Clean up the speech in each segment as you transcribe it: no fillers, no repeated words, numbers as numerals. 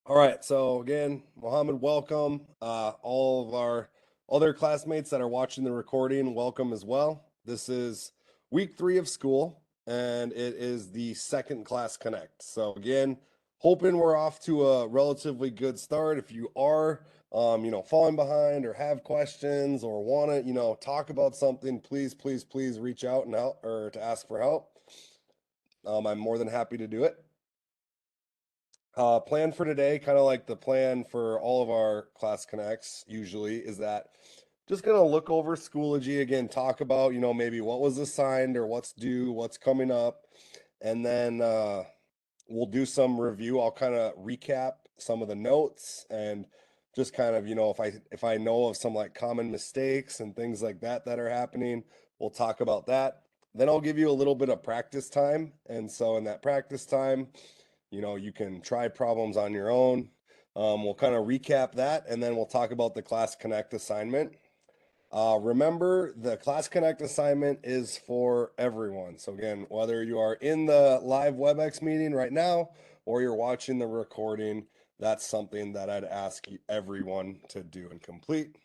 All right, so again, Mohammed, welcome. All of our other classmates that are watching the recording, welcome as well. This is week 3 of school, and it is the second class connect. So again, hoping we're off to a relatively good start. If you are, falling behind or have questions or want to, talk about something, please reach out and help or to ask for help. I'm more than happy to do it. Plan for today, kind of like the plan for all of our class connects usually, is that just gonna look over Schoology again, talk about, maybe what was assigned or what's due, what's coming up, and then we'll do some review. I'll kind of recap some of the notes and just kind of, if I know of some like common mistakes and things like that that are happening, we'll talk about that. Then I'll give you a little bit of practice time. And so in that practice time, you can try problems on your own. We'll kind of recap that and then we'll talk about the Class Connect assignment. Remember, the Class Connect assignment is for everyone. So again, whether you are in the live WebEx meeting right now or you're watching the recording, that's something that I'd ask everyone to do and complete.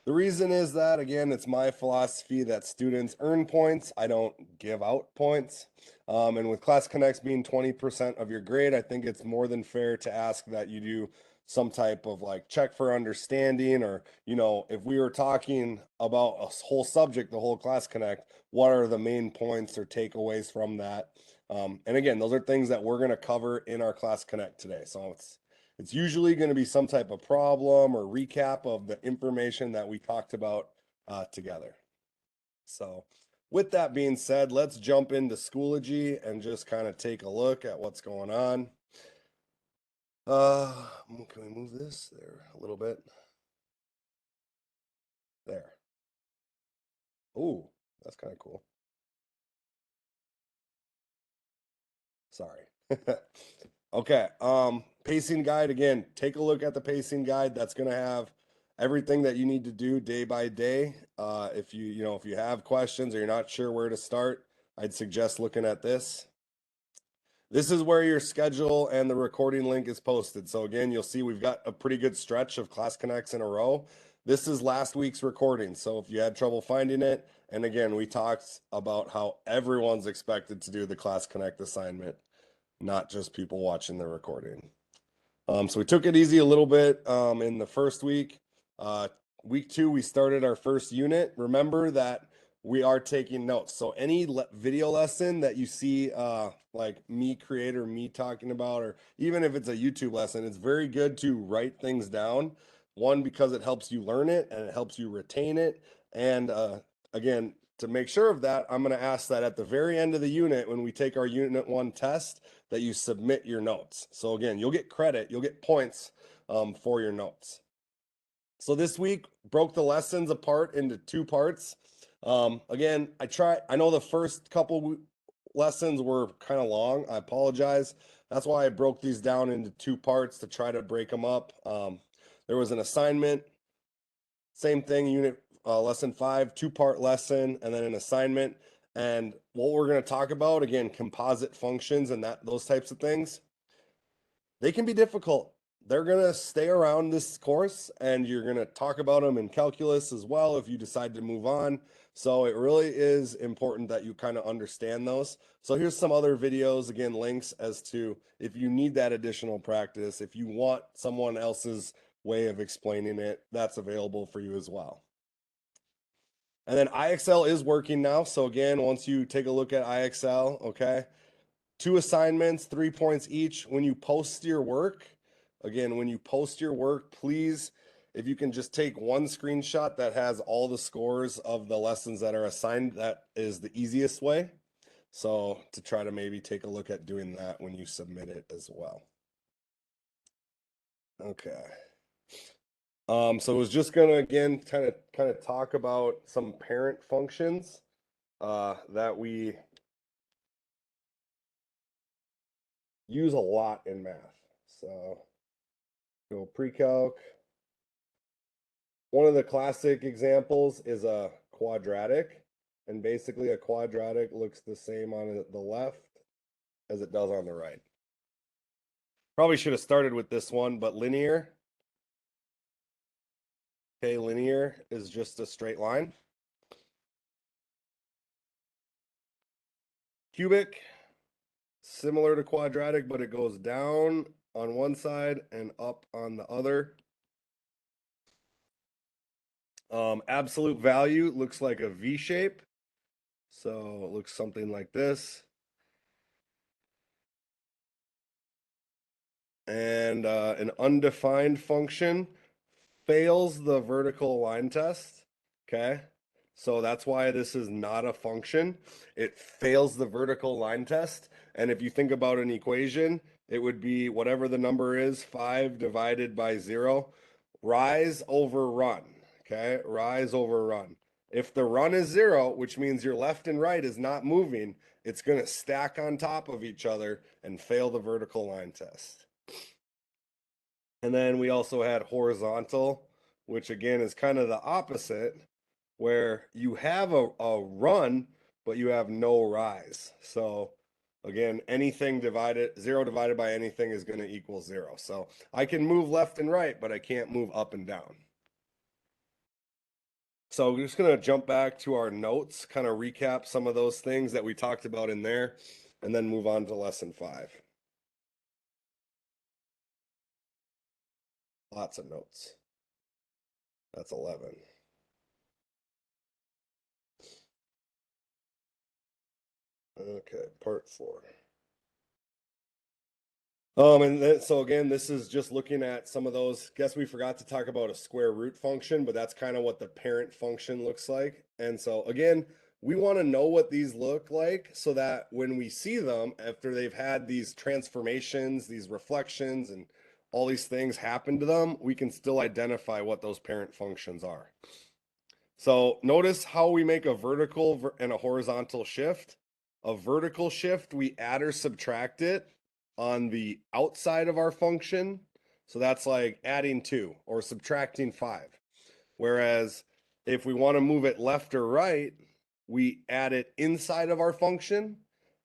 The reason is that, again, it's my philosophy that students earn points. I don't give out points. And with Class Connects being 20% of your grade, I think it's more than fair to ask that you do some type of like check for understanding, or, if we were talking about a whole subject, the whole Class Connect, what are the main points or takeaways from that? And again, those are things that we're going to cover in our Class Connect today. So it's usually going to be some type of problem or recap of the information that we talked about together. So with that being said, let's jump into Schoology and just kind of take a look at what's going on. Can we move this there a little bit? There. Ooh, that's kind of cool. Sorry. Okay, pacing guide again. Take a look at the pacing guide. That's going to have everything that you need to do day by day. If you have questions or you're not sure where to start, I'd suggest looking at this. This is where your schedule and the recording link is posted. So again, you'll see we've got a pretty good stretch of Class Connects in a row. This is last week's recording. So if you had trouble finding it, and again, we talked about how everyone's expected to do the Class Connect assignment, not just people watching the recording. So we took it easy a little bit in the first week. Week 2, we started our first unit. Remember that we are taking notes. So any video lesson that you see, like me create or me talking about, or even if it's a YouTube lesson, it's very good to write things down. One, because it helps you learn it and it helps you retain it. And again, to make sure of that, I'm going to ask that at the very end of the unit, when we take our Unit 1 test, that you submit your notes. So again, you'll get credit, you'll get points for your notes. So this week broke the lessons apart into 2 parts. Again, I know the first couple lessons were kind of long. I apologize. That's why I broke these down into 2 parts to try to break them up. There was an assignment, same thing, lesson 5, 2-part lesson, and then an assignment. And what we're going to talk about, again, composite functions and those types of things, they can be difficult. They're going to stay around this course, and you're going to talk about them in calculus as well if you decide to move on. So it really is important that you kind of understand those. So here's some other videos, again, links as to if you need that additional practice, if you want someone else's way of explaining it, that's available for you as well. And then IXL is working now. So again, once you take a look at IXL, okay, 2 assignments, 3 points each. When you post your work, again, when you post your work, please, if you can just take one screenshot that has all the scores of the lessons that are assigned, that is the easiest way. So to try to maybe take a look at doing that when you submit it as well. Okay. So I was just gonna again kind of talk about some parent functions that we use a lot in math. So go pre-calc. One of the classic examples is a quadratic, and basically a quadratic looks the same on the left as it does on the right. Probably should have started with this one, but linear. Okay, linear is just a straight line. Cubic, similar to quadratic, but it goes down on one side and up on the other. Absolute value looks like a V shape. So it looks something like this. And an undefined function fails the vertical line test. Okay. So that's why this is not a function. It fails the vertical line test. And if you think about an equation, it would be whatever the number is, 5 divided by 0, rise over run. Okay. Rise over run. If the run is 0, which means your left and right is not moving, it's going to stack on top of each other and fail the vertical line test. And then we also had horizontal, which again is kind of the opposite, where you have a run, but you have no rise. So again, anything divided, 0 divided by anything is going to equal 0. So I can move left and right, but I can't move up and down. So we're just going to jump back to our notes, kind of recap some of those things that we talked about in there, and then move on to lesson 5. Lots of notes. That's 11. Okay, part 4. And then, so again, this is just looking at some of those. Guess we forgot to talk about a square root function, but that's kind of what the parent function looks like. And so again, we want to know what these look like so that when we see them, after they've had these transformations, these reflections, and all these things happen to them, we can still identify what those parent functions are. So notice how we make a vertical and a horizontal shift. A vertical shift, we add or subtract it on the outside of our function. So that's like adding 2 or subtracting 5. Whereas if we want to move it left or right, we add it inside of our function.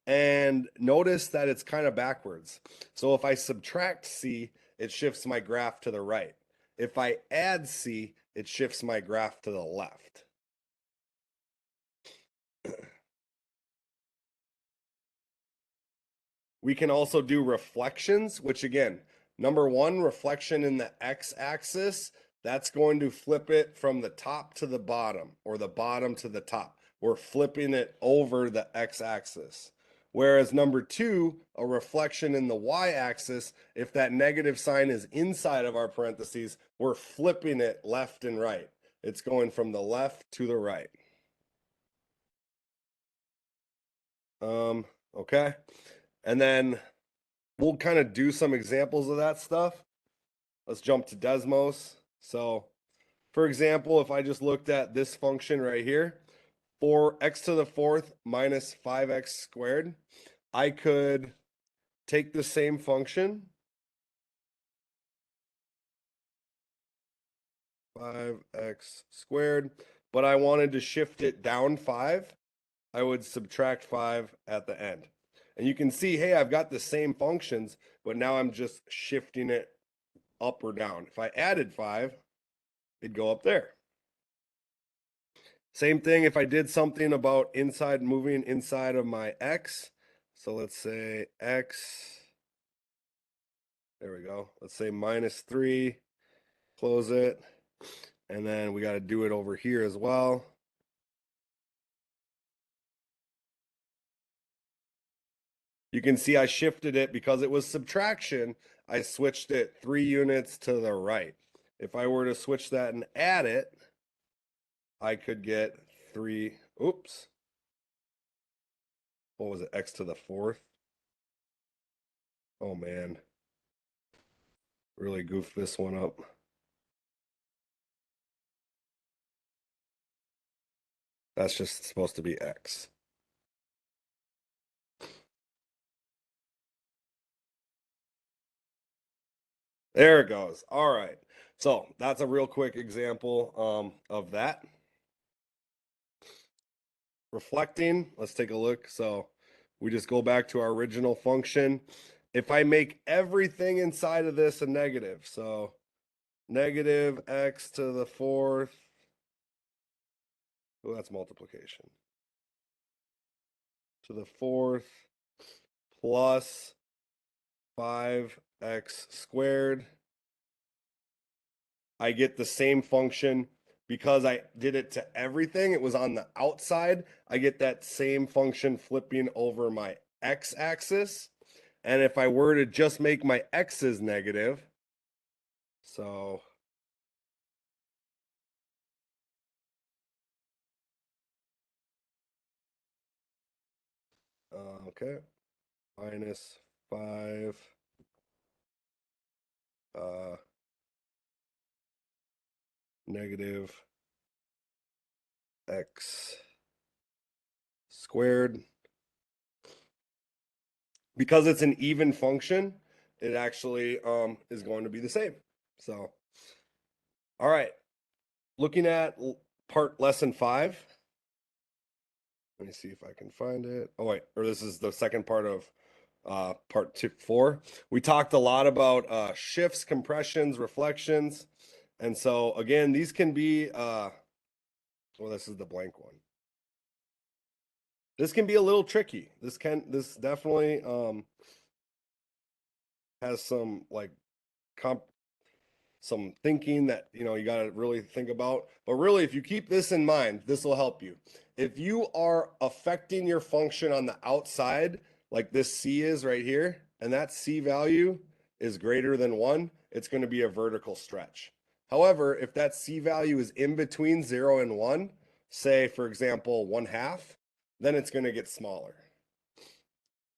And notice that it's kind of backwards. So if I subtract C, it shifts my graph to the right. If I add C, it shifts my graph to the left. We can also do reflections, which again, number 1, reflection in the x-axis, that's going to flip it from the top to the bottom or the bottom to the top. We're flipping it over the x-axis. Whereas number 2, a reflection in the y-axis, if that negative sign is inside of our parentheses, we're flipping it left and right. It's going from the left to the right. Okay. And then we'll kind of do some examples of that stuff. Let's jump to Desmos. So for example, if I just looked at this function right here, 4x to the 4th minus 5x squared, I could take the same function, 5x squared, but I wanted to shift it down 5, I would subtract 5 at the end. And you can see, hey, I've got the same functions, but now I'm just shifting it up or down. If I added 5, it'd go up there. Same thing if I did something about inside moving inside of my x. So let's say x, there we go. Let's say -3, close it. And then we got to do it over here as well. You can see I shifted it because it was subtraction. I switched it 3 units to the right. If I were to switch that and add it, I could get 3, oops. What was it? X to the 4th. Oh man. Really goofed this one up. That's just supposed to be X. There it goes. All right. So that's a real quick example of that. Reflecting, let's take a look. So we just go back to our original function. if I make everything inside of this a negative, so negative x to the fourth, well, that's multiplication, to the fourth plus 5x squared, I get the same function because I did it to everything. It was on the outside. I get that same function flipping over my x-axis. And if I were to just make my x's negative, so okay, minus 5 negative x squared. Because it's an even function, it actually is going to be the same. So, all right, looking at part lesson 5. Let me see if I can find it. Oh wait, or this is the second part of part 4. We talked a lot about shifts, compressions, reflections. And so again, these can be well, this is the blank one. This can be a little tricky. This definitely has some like some thinking that you got to really think about. But really, if you keep this in mind, this will help you. If you are affecting your function on the outside, like this c is right here, and that c value is greater than 1, it's going to be a vertical stretch. However, if that c value is in between 0 and 1, say for example 1/2, then it's going to get smaller.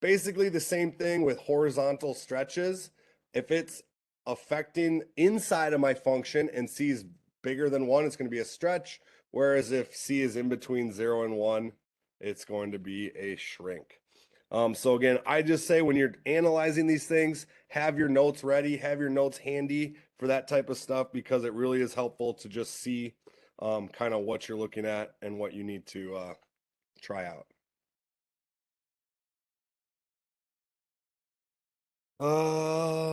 Basically the same thing with horizontal stretches. If it's affecting inside of my function and c is bigger than 1, it's going to be a stretch. Whereas if c is in between 0 and 1, it's going to be a shrink. So again, I just say when you're analyzing these things, have your notes ready, have your notes handy for that type of stuff, because it really is helpful to just see kind of what you're looking at and what you need to try out.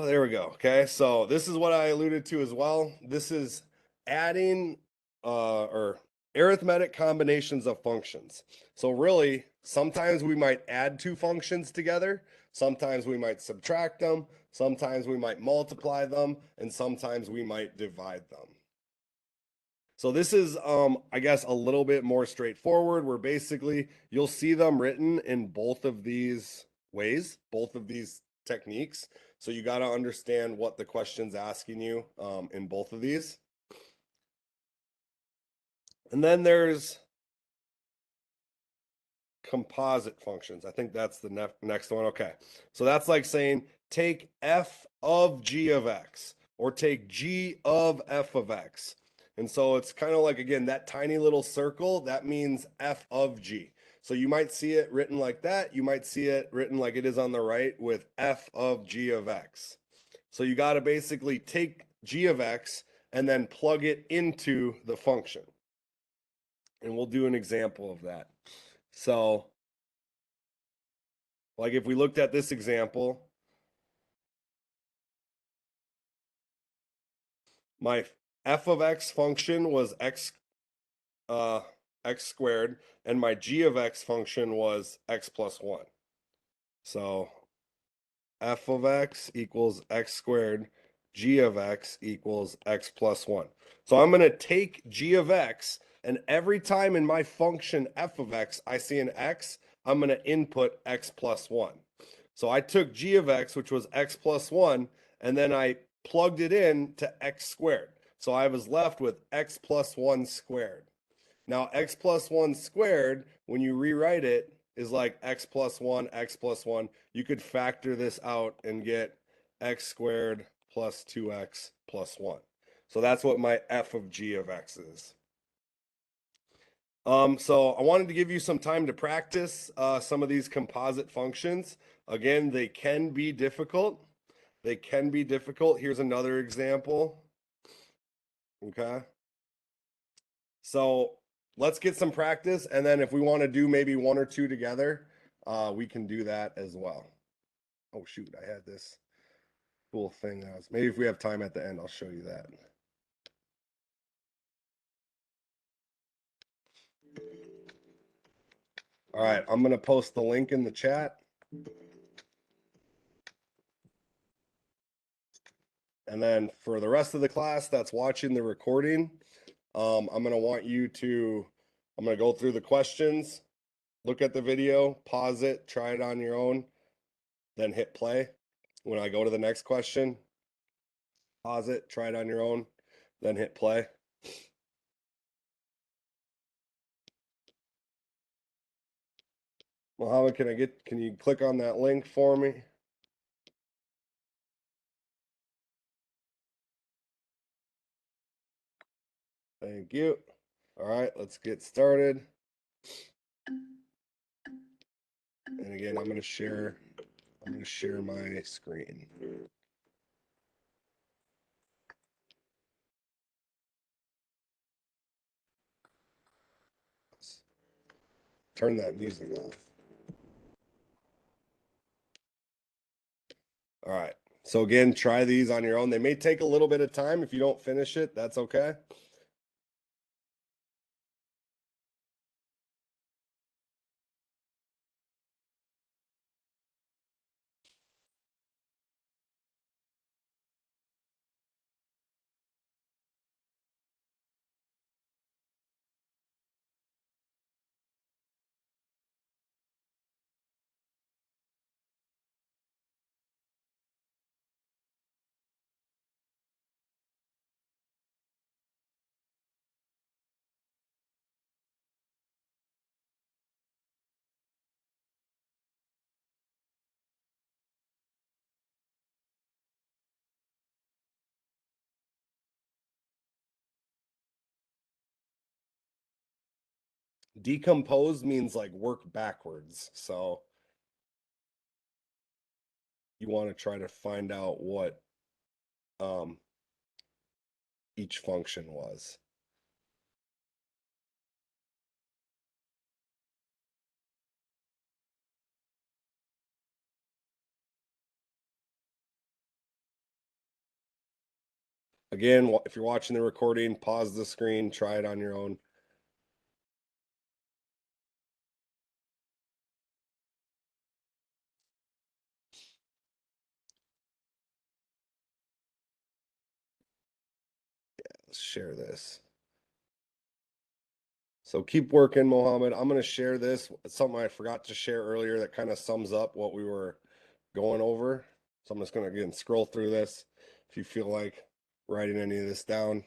There we go. Okay, so this is what I alluded to as well. This is adding or arithmetic combinations of functions. So really, sometimes we might add two functions together, sometimes we might subtract them, sometimes we might multiply them, and sometimes we might divide them. So this is, I guess, a little bit more straightforward, where basically you'll see them written in both of these ways, both of these techniques. So you got to understand what the question's asking you in both of these. And then there's composite functions. I think that's the next one. Okay. So that's like saying take f of g of x, or take g of f of x. And so it's kind of like, again, that tiny little circle, that means f of g. So you might see it written like that. You might see it written like it is on the right with f of g of x. So you got to basically take g of x and then plug it into the function. And we'll do an example of that. So, like if we looked at this example, my f of x function was x squared, and my g of x function was x plus 1. So f of x equals x squared, g of x equals x plus 1. So I'm going to take g of x, and every time in my function f of x I see an x, I'm going to input x plus 1. So I took g of x, which was x plus 1, and then I plugged it in to x squared. So I was left with x plus 1 squared. Now, x plus 1 squared, when you rewrite it, is like x plus 1, x plus 1. You could factor this out and get x squared plus 2x plus 1. So that's what my f of g of x is. So I wanted to give you some time to practice some of these composite functions. Again, they can be difficult. They can be difficult. Here's another example. Okay. So let's get some practice, and then if we want to do maybe one or two together, we can do that as well. Oh shoot, I had this cool thing that was, maybe if we have time at the end, I'll show you that. All right, I'm gonna post the link in the chat. And then for the rest of the class that's watching the recording, I'm gonna go through the questions, look at the video, pause it, try it on your own, then hit play. When I go to the next question, pause it, try it on your own, then hit play. Mohammed, can you click on that link for me? Thank you. All right, let's get started. And again, I'm going to share my screen. Turn that music off. All right. So again, try these on your own. They may take a little bit of time. If you don't finish it, that's okay. Decompose means like work backwards. So you want to try to find out what each function was. Again, if you're watching the recording, pause the screen, try it on your own. Let's share this. So keep working, Mohammed. I'm going to share this. It's something I forgot to share earlier that kind of sums up what we were going over. So I'm just going to again scroll through this. If you feel like writing any of this down,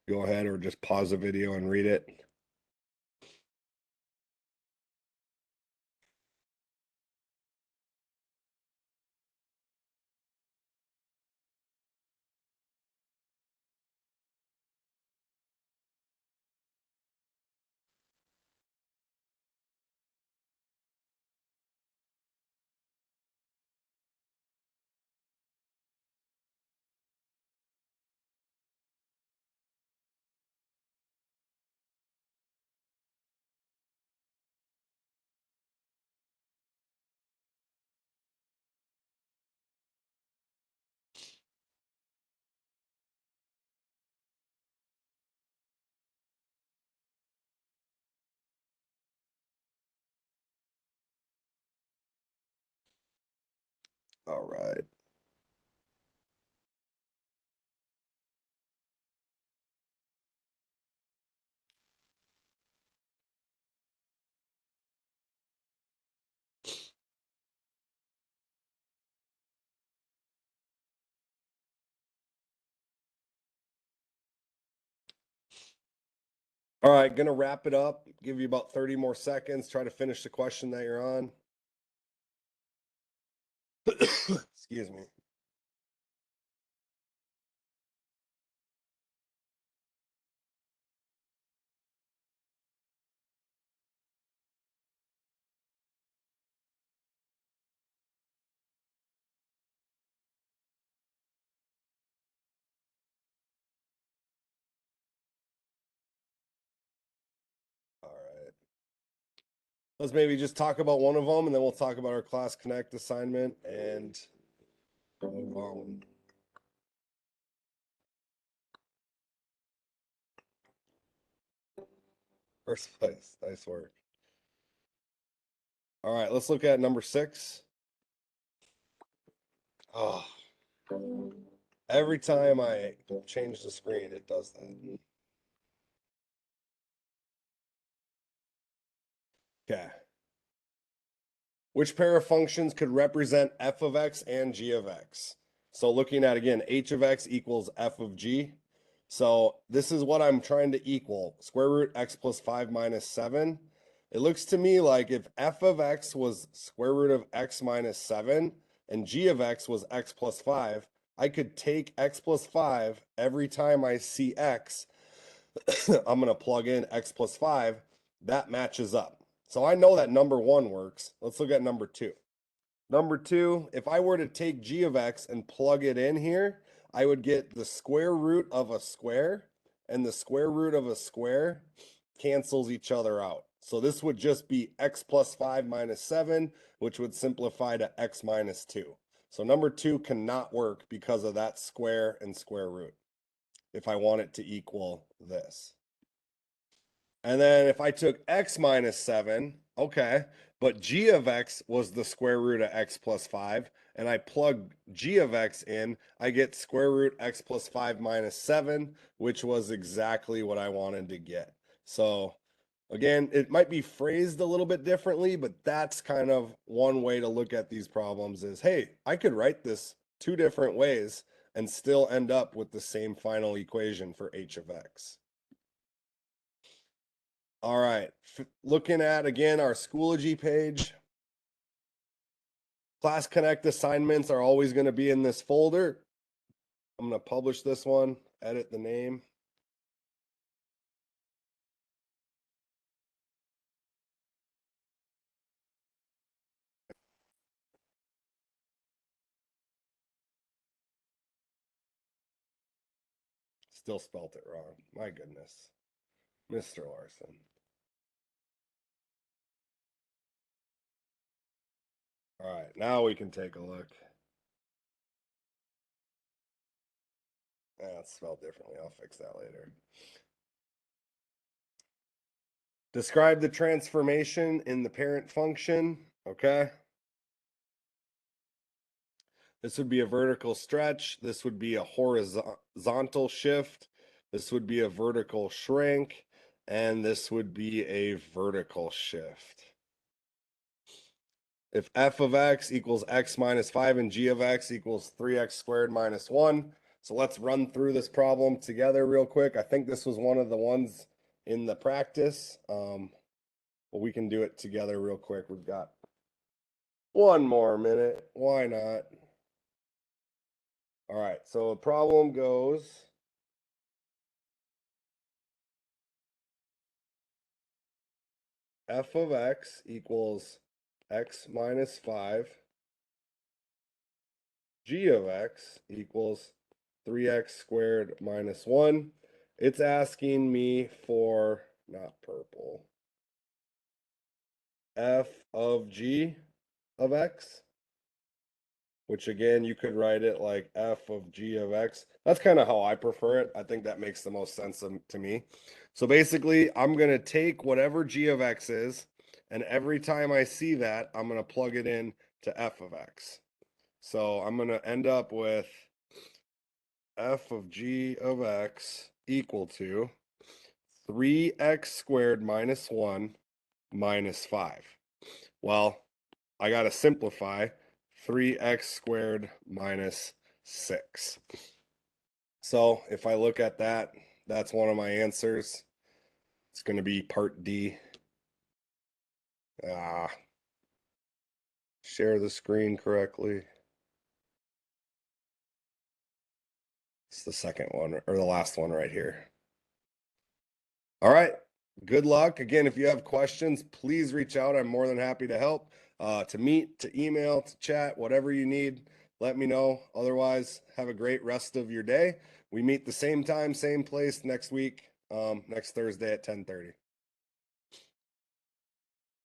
go ahead or just pause the video and read it. All right. All right, gonna wrap it up. Give you about 30 more seconds. Try to finish the question that you're on. Excuse me. All right. let's maybe just talk about one of them and then we'll talk about our Class Connect assignment and move on. First place, nice work. All right, let's look at number 6. Oh, every time I change the screen, it does that. Okay. Which pair of functions could represent f of x and g of x? So looking at, again, h of x equals f of g. So this is what I'm trying to equal. Square root x plus 5 minus 7. It looks to me like if f of x was square root of x minus 7 and g of x was x plus 5, I could take x plus 5 every time I see x. I'm going to plug in x plus 5. That matches up. So I know that number 1 works. Let's look at number 2. Number 2, if I were to take g of x and plug it in here, I would get the square root of a square, and the square root of a square cancels each other out. So this would just be x plus 5 minus 7, which would simplify to x minus 2. So number 2 cannot work because of that square and square root if I want it to equal this. And then if I took x minus 7, okay, but g of x was the square root of x plus 5, and I plug g of x in, I get square root x plus 5 minus 7, which was exactly what I wanted to get. So again, it might be phrased a little bit differently, but that's kind of one way to look at these problems is, hey, I could write this 2 different ways and still end up with the same final equation for h of x. All right, looking at, again, our Schoology page. Class Connect assignments are always going to be in this folder. I'm going to publish this one, edit the name. Still spelt it wrong. My goodness. Mr. Larson. All right, now we can take a look. It's spelled differently. I'll fix that later. Describe the transformation in the parent function. Okay. This would be a vertical stretch. This would be a horizontal shift. This would be a vertical shrink. And this would be a vertical shift. If f of x equals x minus 5 and g of x equals 3x squared minus 1. So let's run through this problem together real quick. I think this was one of the ones in the practice. But we can do it together real quick. We've got one more minute. Why not? All right, so the problem goes f of x equals x minus 5. G of x equals 3x squared minus 1. It's asking me for, not purple, f of g of x, which again, you could write it like f of g of x. That's kind of how I prefer it. I think that makes the most sense to me. So basically, I'm going to take whatever g of x is, and every time I see that, I'm going to plug it in to f of x. So I'm going to end up with f of g of x equal to 3x squared minus 1 minus 5. Well, I got to simplify 3x squared minus 6. So if I look at that, that's one of my answers. It's going to be part D. Share the screen correctly. It's the second one, or the last one right here. All right. Good luck. Again, if you have questions, please reach out. I'm more than happy to help. To meet, to email, to chat, whatever you need, let me know. Otherwise, have a great rest of your day. We meet the same time, same place next week, next Thursday at 10:30.